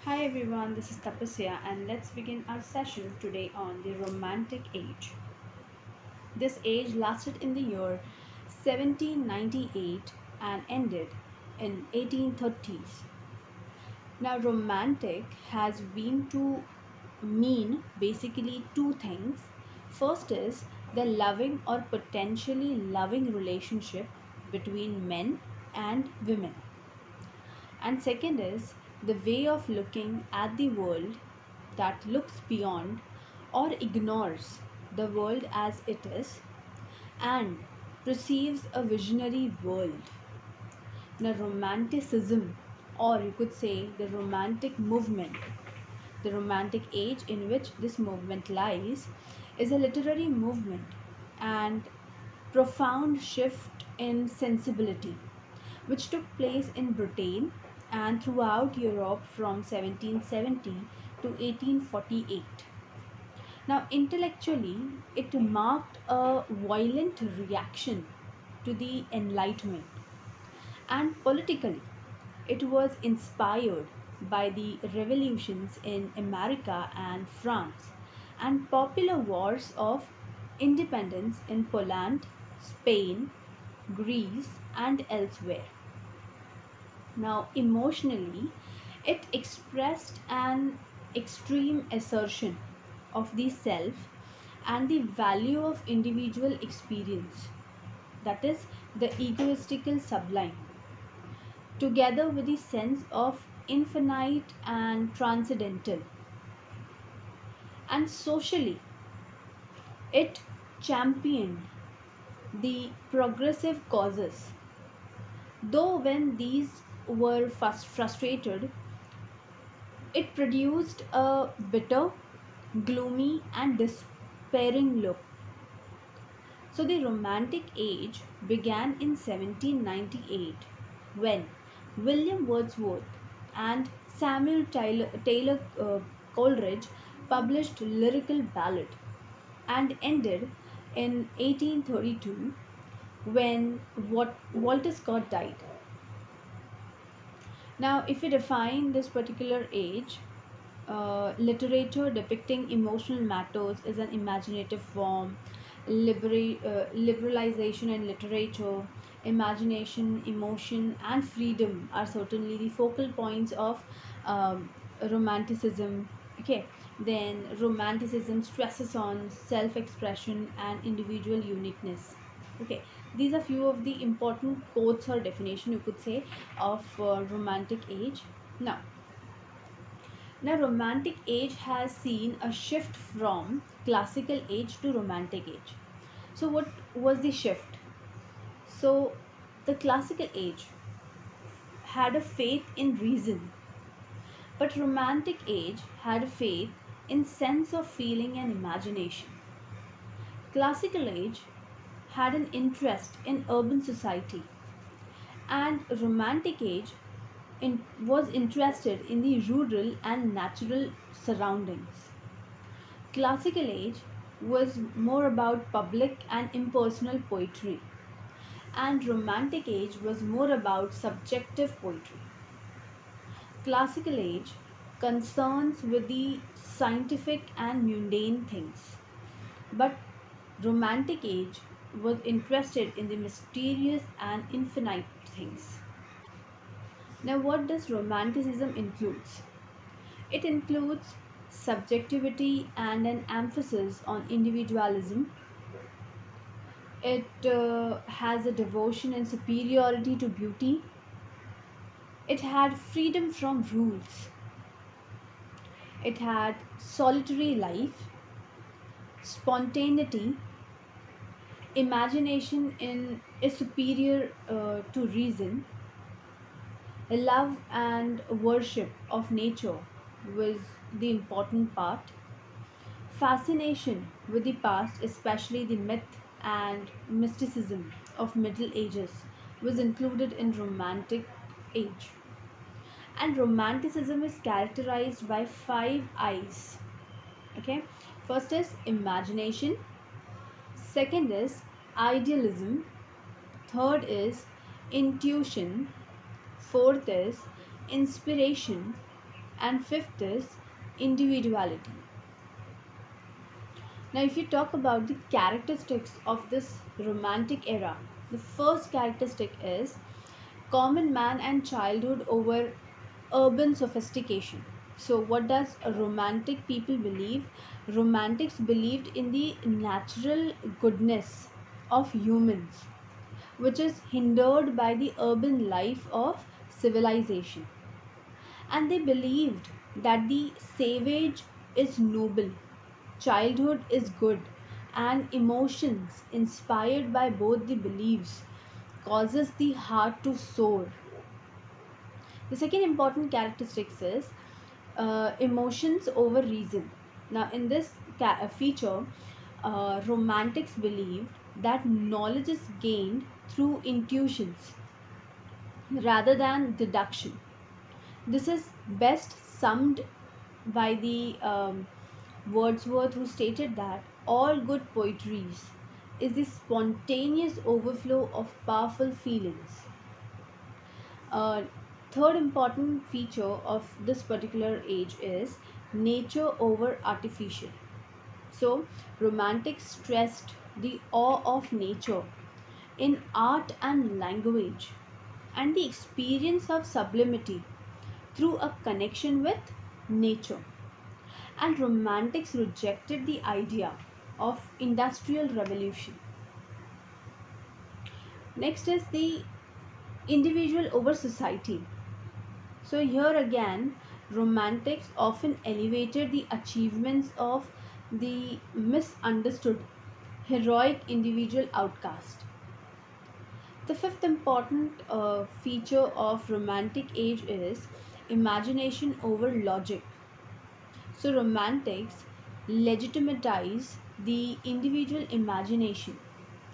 Hi everyone, this is Tapasya and let's begin our session today on the Romantic Age. This age lasted in the year 1798 and ended in 1830s. Now romantic has been to mean basically two things. First is the loving or potentially loving relationship between men and women. And second is the way of looking at the world that looks beyond or ignores the world as it is and perceives a visionary world. Now, romanticism, or you could say the romantic movement, the romantic age in which this movement lies, is a literary movement and profound shift in sensibility which took place in Britain and throughout Europe from 1770 to 1848. Now, intellectually, it marked a violent reaction to the Enlightenment, and politically, it was inspired by the revolutions in America and France and popular wars of independence in Poland, Spain, Greece, and elsewhere. Now, emotionally, it expressed an extreme assertion of the self and the value of individual experience, that is, the egoistical sublime, together with the sense of infinite and transcendental. And socially, it championed the progressive causes, though when these were frustrated, it produced a bitter, gloomy, and despairing look. So, the Romantic Age began in 1798 when William Wordsworth and Samuel Taylor Coleridge published Lyrical Ballad and ended in 1832 when Walter Scott died. Now, if we define this particular age, literature depicting emotional matters is an imaginative form. Liberalization in literature, imagination, emotion, and freedom are certainly the focal points of um, romanticism. Okay, then romanticism stresses on self expression and individual uniqueness. Okay, these are few of the important quotes or definition you could say of romantic age. Now, romantic age has seen a shift from classical age to romantic age. So, what was the shift? So, the classical age had a faith in reason, but romantic age had a faith in sense of feeling and imagination. Classical age had an interest in urban society, and romantic age was interested in the rural and natural surroundings. Classical age was more about public and impersonal poetry, and Romantic age was more about subjective poetry. Classical age concerns with the scientific and mundane things, but Romantic age was interested in the mysterious and infinite things. Now, what does Romanticism includes? It includes subjectivity and an emphasis on individualism. It has a devotion and superiority to beauty. It had freedom from rules. It had solitary life, spontaneity, imagination in is superior to reason, a love and worship of nature was the important part, fascination with the past, especially the myth and mysticism of Middle Ages, was included in Romantic age. And Romanticism is characterized by five I's. Okay, first is imagination, second is idealism, third is intuition, fourth is inspiration, and fifth is individuality. Now, if you talk about the characteristics of this romantic era, the first characteristic is common man and childhood over urban sophistication. So, what does a romantic people believe? Romantics believed in the natural goodness of humans, which is hindered by the urban life of civilization. And they believed that the savage is noble, childhood is good, and emotions inspired by both the beliefs causes the heart to soar. The second important characteristic is emotions over reason. Now, in this feature, romantics believed that knowledge is gained through intuitions rather than deduction. This is best summed by the Wordsworth, who stated that all good poetries is the spontaneous overflow of powerful feelings. Uh, Third important feature of this particular age is nature over artificial. So, romantics stressed the awe of nature in art and language and the experience of sublimity through a connection with nature. And romantics rejected the idea of industrial revolution. Next is the individual over society. So here again, romantics often elevated the achievements of the misunderstood heroic individual outcast. The fifth important feature of romantic age is imagination over logic. So romantics legitimize the individual imagination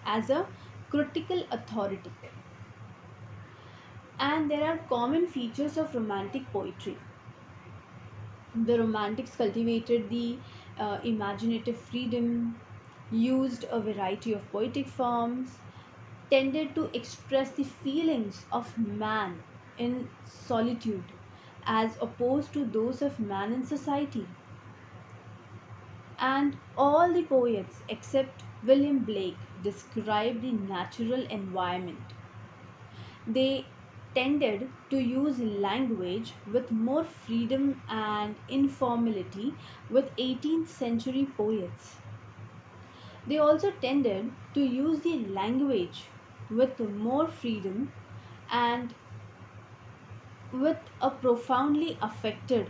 as a critical authority. And there are common features of romantic poetry. The romantics cultivated the imaginative freedom, used a variety of poetic forms, tended to express the feelings of man in solitude as opposed to those of man in society. And all the poets except William Blake describe the natural environment. They tended to use language with more freedom and informality with 18th century poets. They also tended to use the language with more freedom and with a profoundly affected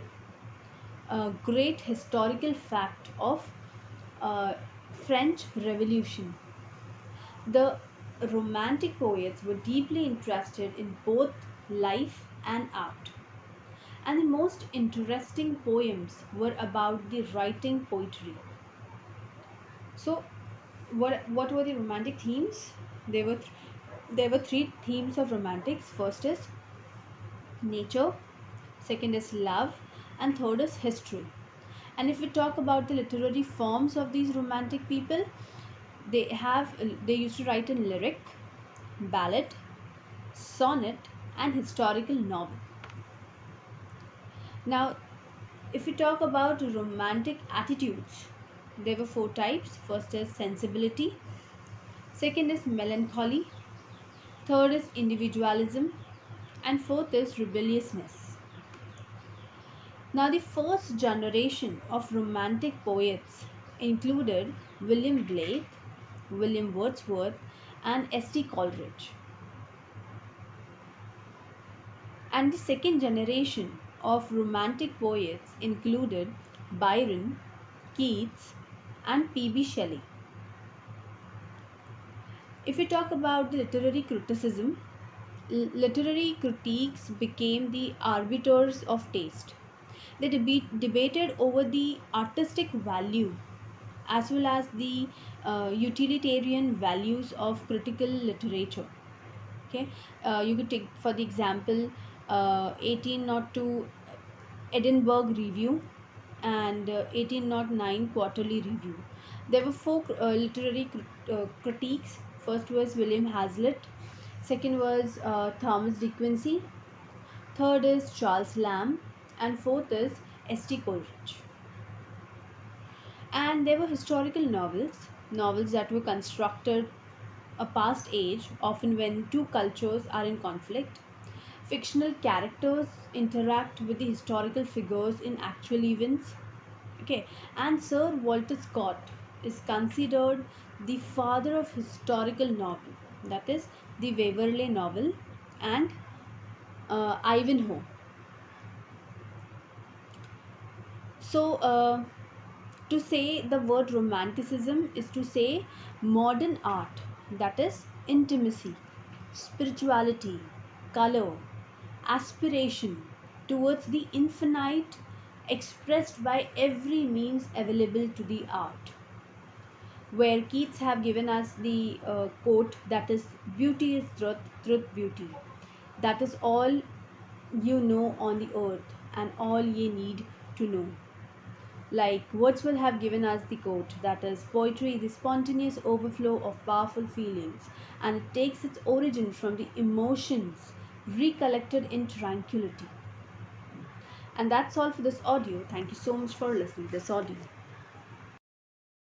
great historical fact of uh, French Revolution. The Romantic poets were deeply interested in both life and art, and the most interesting poems were about the writing poetry. So, what were the romantic themes? There were three themes of romantics. First is nature, second is love, and third is history. And if we talk about the literary forms of these romantic people, they used to write in lyric, ballad, sonnet, and historical novel. Now, if we talk about romantic attitudes, there were four types. First is sensibility, second is melancholy, third is individualism, and fourth is rebelliousness. Now, the first generation of romantic poets included William Blake, William Wordsworth, and S.T. Coleridge. And the second generation of romantic poets included Byron, Keats, and P.B. Shelley. If we talk about the literary criticism, literary critiques became the arbiters of taste. They debated over the artistic value as well as the utilitarian values of critical literature. Okay, you could take for the example 1802 Edinburgh Review and 1809 Quarterly Review. There were four literary critiques. First was William Hazlitt, second was Thomas De Quincey, third is Charles Lamb, and fourth is St. Coleridge. And there were historical novels, novels that were constructed a past age, often when two cultures are in conflict. Fictional characters interact with the historical figures in actual events. Okay, and Sir Walter Scott is considered the father of historical novel, that is, the Waverley novel and Ivanhoe. So, to say the word romanticism is to say modern art, that is, intimacy, spirituality, color, aspiration towards the infinite expressed by every means available to the art. Where Keats have given us the quote that is, beauty is truth, truth beauty. That is all you know on the earth and all ye need to know. Like Wordsworth have given us the quote that is, poetry is the spontaneous overflow of powerful feelings, and it takes its origin from the emotions recollected in tranquility. And that's all for this audio. Thank you so much for listening to this audio.